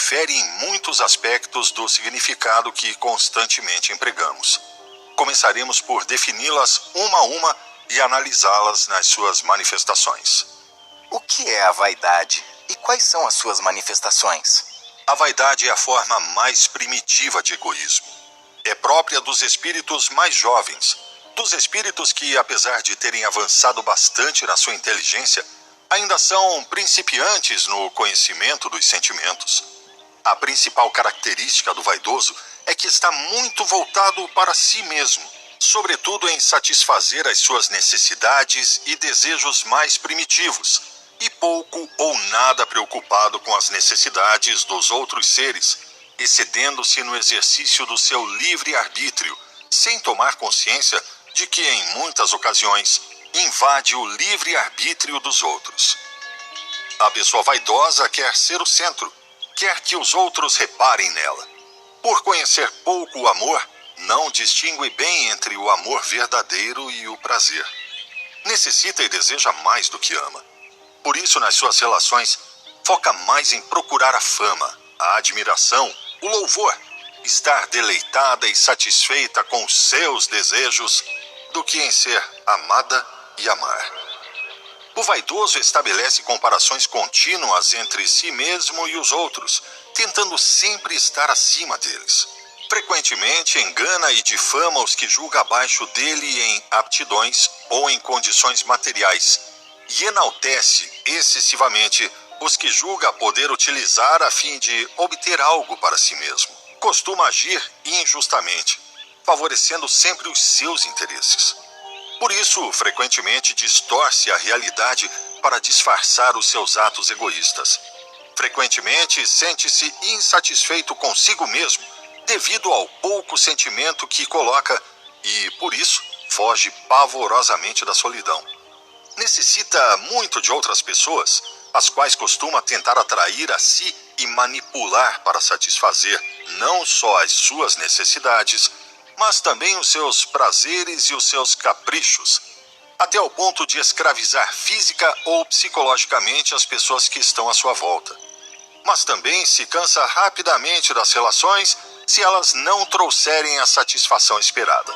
difere em muitos aspectos do significado que constantemente empregamos. Começaremos por defini-las uma a uma e analisá-las nas suas manifestações. O que é a vaidade e quais são as suas manifestações? A vaidade é a forma mais primitiva de egoísmo. É própria dos espíritos mais jovens, dos espíritos que, apesar de terem avançado bastante na sua inteligência, ainda são principiantes no conhecimento dos sentimentos. A principal característica do vaidoso é que está muito voltado para si mesmo, sobretudo em satisfazer as suas necessidades e desejos mais primitivos, e pouco ou nada preocupado com as necessidades dos outros seres, excedendo-se no exercício do seu livre-arbítrio, sem tomar consciência de que, em muitas ocasiões, invade o livre-arbítrio dos outros. A pessoa vaidosa quer ser o centro, quer que os outros reparem nela. Por conhecer pouco o amor, não distingue bem entre o amor verdadeiro e o prazer. Necessita e deseja mais do que ama. Por isso, nas suas relações, foca mais em procurar a fama, a admiração, o louvor, estar deleitada e satisfeita com seus desejos, do que em ser amada e amar. O vaidoso estabelece comparações contínuas entre si mesmo e os outros, tentando sempre estar acima deles. Frequentemente engana e difama os que julga abaixo dele em aptidões ou em condições materiais, e enaltece excessivamente os que julga poder utilizar a fim de obter algo para si mesmo. Costuma agir injustamente, favorecendo sempre os seus interesses. Por isso, frequentemente distorce a realidade para disfarçar os seus atos egoístas. Frequentemente sente-se insatisfeito consigo mesmo devido ao pouco sentimento que coloca e, por isso, foge pavorosamente da solidão. Necessita muito de outras pessoas, as quais costuma tentar atrair a si e manipular para satisfazer não só as suas necessidades, mas também os seus prazeres e os seus caprichos, até ao ponto de escravizar física ou psicologicamente as pessoas que estão à sua volta. Mas também se cansa rapidamente das relações se elas não trouxerem a satisfação esperada.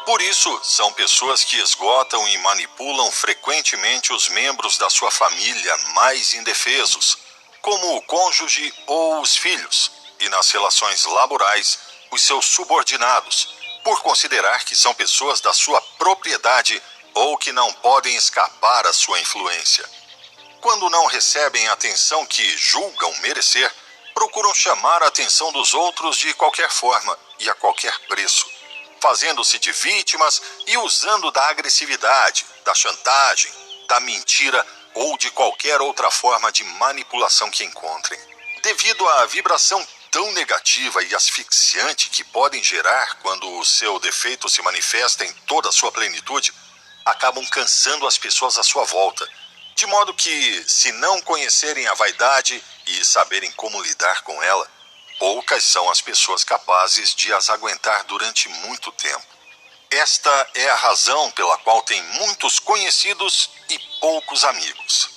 Por isso, são pessoas que esgotam e manipulam frequentemente os membros da sua família mais indefesos, como o cônjuge ou os filhos, e nas relações laborais, os seus subordinados, por considerar que são pessoas da sua propriedade ou que não podem escapar à sua influência. Quando não recebem a atenção que julgam merecer, procuram chamar a atenção dos outros de qualquer forma e a qualquer preço, fazendo-se de vítimas e usando da agressividade, da chantagem, da mentira ou de qualquer outra forma de manipulação que encontrem. Devido à vibração tão negativa e asfixiante que podem gerar quando o seu defeito se manifesta em toda a sua plenitude, acabam cansando as pessoas à sua volta, de modo que, se não conhecerem a vaidade e saberem como lidar com ela, poucas são as pessoas capazes de as aguentar durante muito tempo. Esta é a razão pela qual tem muitos conhecidos e poucos amigos.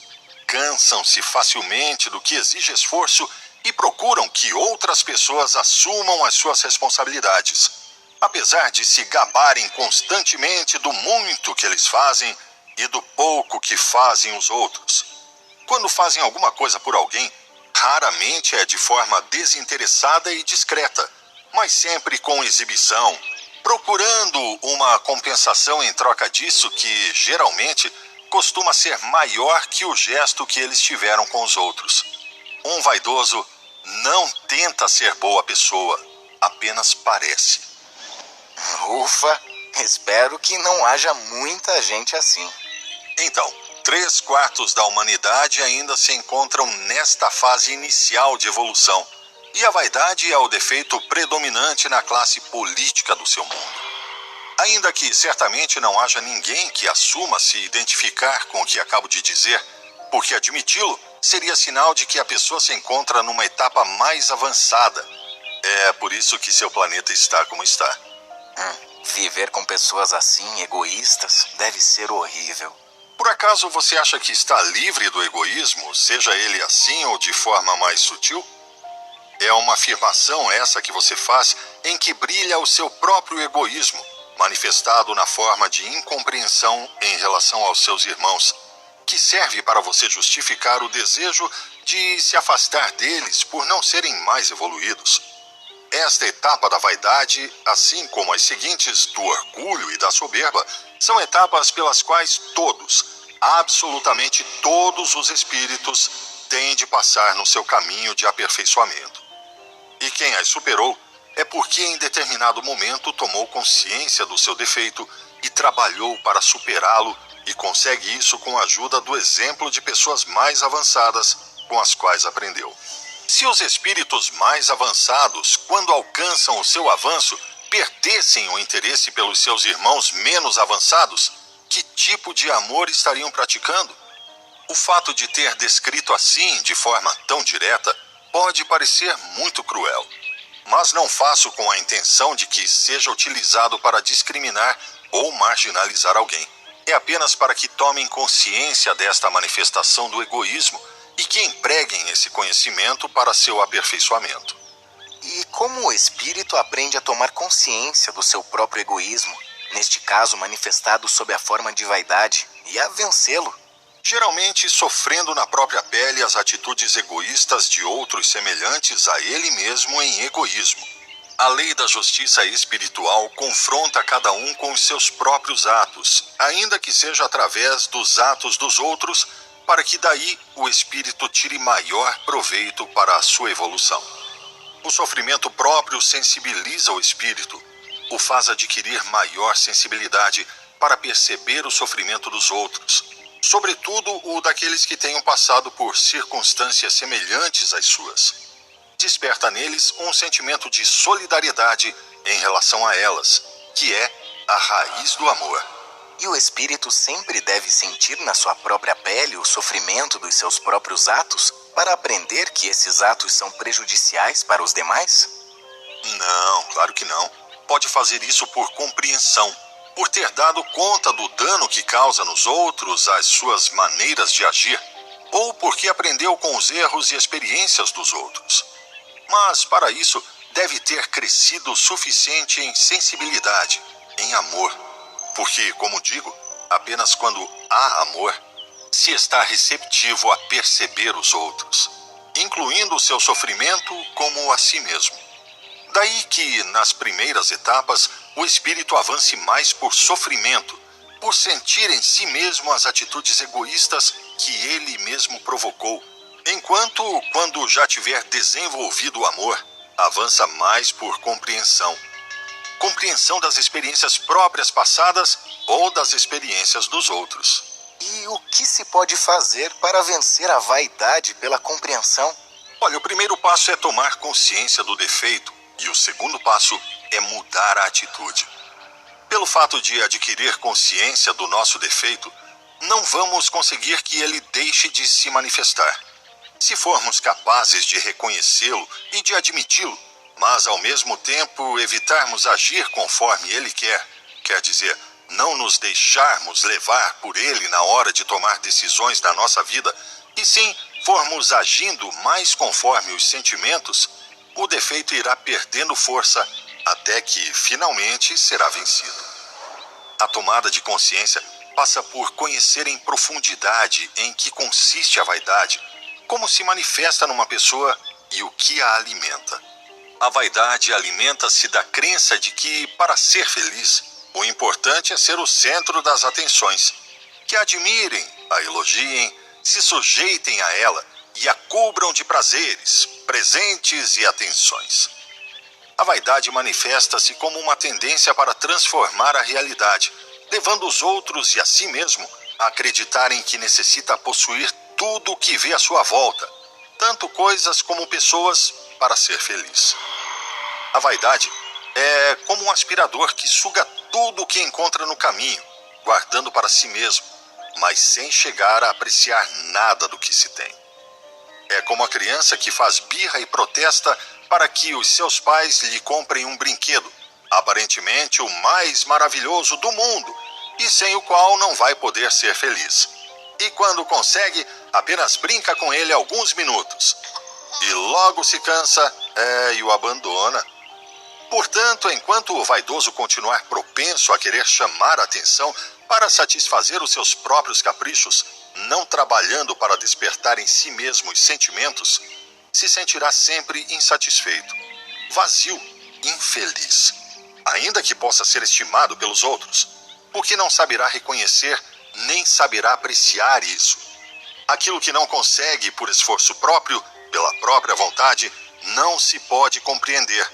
Cansam-se facilmente do que exige esforço e procuram que outras pessoas assumam as suas responsabilidades, apesar de se gabarem constantemente do muito que eles fazem e do pouco que fazem os outros. Quando fazem alguma coisa por alguém, raramente é de forma desinteressada e discreta, mas sempre com exibição, procurando uma compensação em troca disso que, geralmente, costuma ser maior que o gesto que eles tiveram com os outros. Um vaidoso não tenta ser boa pessoa, apenas parece. Ufa, espero que não haja muita gente assim. Então, 3/4 da humanidade ainda se encontram nesta fase inicial de evolução, e a vaidade é o defeito predominante na classe política do seu mundo. Ainda que certamente não haja ninguém que assuma se identificar com o que acabo de dizer, porque admiti-lo seria sinal de que a pessoa se encontra numa etapa mais avançada. É por isso que seu planeta está como está. Viver com pessoas assim, egoístas, deve ser horrível. Por acaso você acha que está livre do egoísmo, seja ele assim ou de forma mais sutil? É uma afirmação essa que você faz em que brilha o seu próprio egoísmo, manifestado na forma de incompreensão em relação aos seus irmãos, que serve para você justificar o desejo de se afastar deles por não serem mais evoluídos. Esta etapa da vaidade, assim como as seguintes do orgulho e da soberba, são etapas pelas quais todos, absolutamente todos os espíritos, têm de passar no seu caminho de aperfeiçoamento. E quem as superou é porque em determinado momento tomou consciência do seu defeito e trabalhou para superá-lo, e consegue isso com a ajuda do exemplo de pessoas mais avançadas com as quais aprendeu. Se os espíritos mais avançados, quando alcançam o seu avanço, perdessem o interesse pelos seus irmãos menos avançados, que tipo de amor estariam praticando? O fato de ter descrito assim, de forma tão direta, pode parecer muito cruel, mas não faço com a intenção de que seja utilizado para discriminar ou marginalizar alguém. É apenas para que tomem consciência desta manifestação do egoísmo e que empreguem esse conhecimento para seu aperfeiçoamento. E como o espírito aprende a tomar consciência do seu próprio egoísmo, neste caso manifestado sob a forma de vaidade, e a vencê-lo? Geralmente sofrendo na própria pele as atitudes egoístas de outros semelhantes a ele mesmo em egoísmo. A lei da justiça espiritual confronta cada um com os seus próprios atos, ainda que seja através dos atos dos outros, para que daí o espírito tire maior proveito para a sua evolução. O sofrimento próprio sensibiliza o espírito, o faz adquirir maior sensibilidade para perceber o sofrimento dos outros, sobretudo o daqueles que tenham passado por circunstâncias semelhantes às suas. Desperta neles um sentimento de solidariedade em relação a elas, que é a raiz do amor. E o espírito sempre deve sentir na sua própria pele o sofrimento dos seus próprios atos para aprender que esses atos são prejudiciais para os demais? Não, claro que não. Pode fazer isso por compreensão, por ter dado conta do dano que causa nos outros as suas maneiras de agir, ou porque aprendeu com os erros e experiências dos outros. Mas, para isso, deve ter crescido o suficiente em sensibilidade, em amor, porque, como digo, apenas quando há amor, se está receptivo a perceber os outros, incluindo o seu sofrimento como a si mesmo. Daí que, nas primeiras etapas, o espírito avance mais por sofrimento, por sentir em si mesmo as atitudes egoístas que ele mesmo provocou, enquanto, quando já tiver desenvolvido o amor, avança mais por compreensão. Compreensão das experiências próprias passadas ou das experiências dos outros. E o que se pode fazer para vencer a vaidade pela compreensão? Olha, o primeiro passo é tomar consciência do defeito e o segundo passo é mudar a atitude. Pelo fato de adquirir consciência do nosso defeito, não vamos conseguir que ele deixe de se manifestar. Se formos capazes de reconhecê-lo e de admiti-lo, mas ao mesmo tempo evitarmos agir conforme ele quer dizer, não nos deixarmos levar por ele na hora de tomar decisões na nossa vida, e sim formos agindo mais conforme os sentimentos, o defeito irá perdendo força até que finalmente será vencido. A tomada de consciência passa por conhecer em profundidade em que consiste a vaidade, como se manifesta numa pessoa e o que a alimenta. A vaidade alimenta-se da crença de que, para ser feliz, o importante é ser o centro das atenções, que a admirem, a elogiem, se sujeitem a ela e a cubram de prazeres, presentes e atenções. A vaidade manifesta-se como uma tendência para transformar a realidade, levando os outros e a si mesmo a acreditarem que necessita possuir tudo o que vê à sua volta, tanto coisas como pessoas, para ser feliz. A vaidade é como um aspirador que suga tudo o que encontra no caminho, guardando para si mesmo, mas sem chegar a apreciar nada do que se tem. É como a criança que faz birra e protesta para que os seus pais lhe comprem um brinquedo, aparentemente o mais maravilhoso do mundo, e sem o qual não vai poder ser feliz. E quando consegue, apenas brinca com ele alguns minutos. E logo se cansa E o abandona. Portanto, enquanto o vaidoso continuar propenso a querer chamar a atenção para satisfazer os seus próprios caprichos, não trabalhando para despertar em si mesmo os sentimentos, se sentirá sempre insatisfeito, vazio, infeliz, ainda que possa ser estimado pelos outros, porque não saberá reconhecer nem saberá apreciar isso. Aquilo que não consegue por esforço próprio, pela própria vontade, não se pode compreender,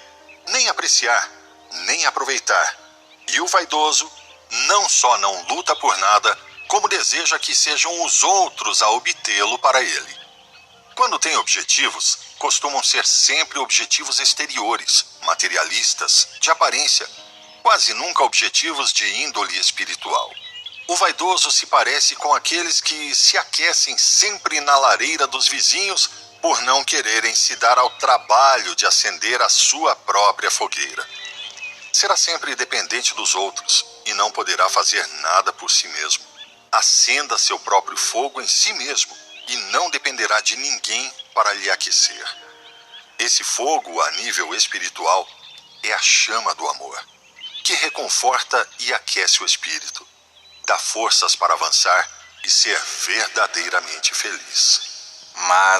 nem apreciar, nem aproveitar. E o vaidoso não só não luta por nada, como deseja que sejam os outros a obtê-lo para ele. Quando tem objetivos, costumam ser sempre objetivos exteriores, materialistas, de aparência, quase nunca objetivos de índole espiritual. O vaidoso se parece com aqueles que se aquecem sempre na lareira dos vizinhos por não quererem se dar ao trabalho de acender a sua própria fogueira. Será sempre dependente dos outros e não poderá fazer nada por si mesmo. Acenda seu próprio fogo em si mesmo e não dependerá de ninguém para lhe aquecer. Esse fogo, a nível espiritual, é a chama do amor, que reconforta e aquece o espírito, dá forças para avançar e ser verdadeiramente feliz. Mas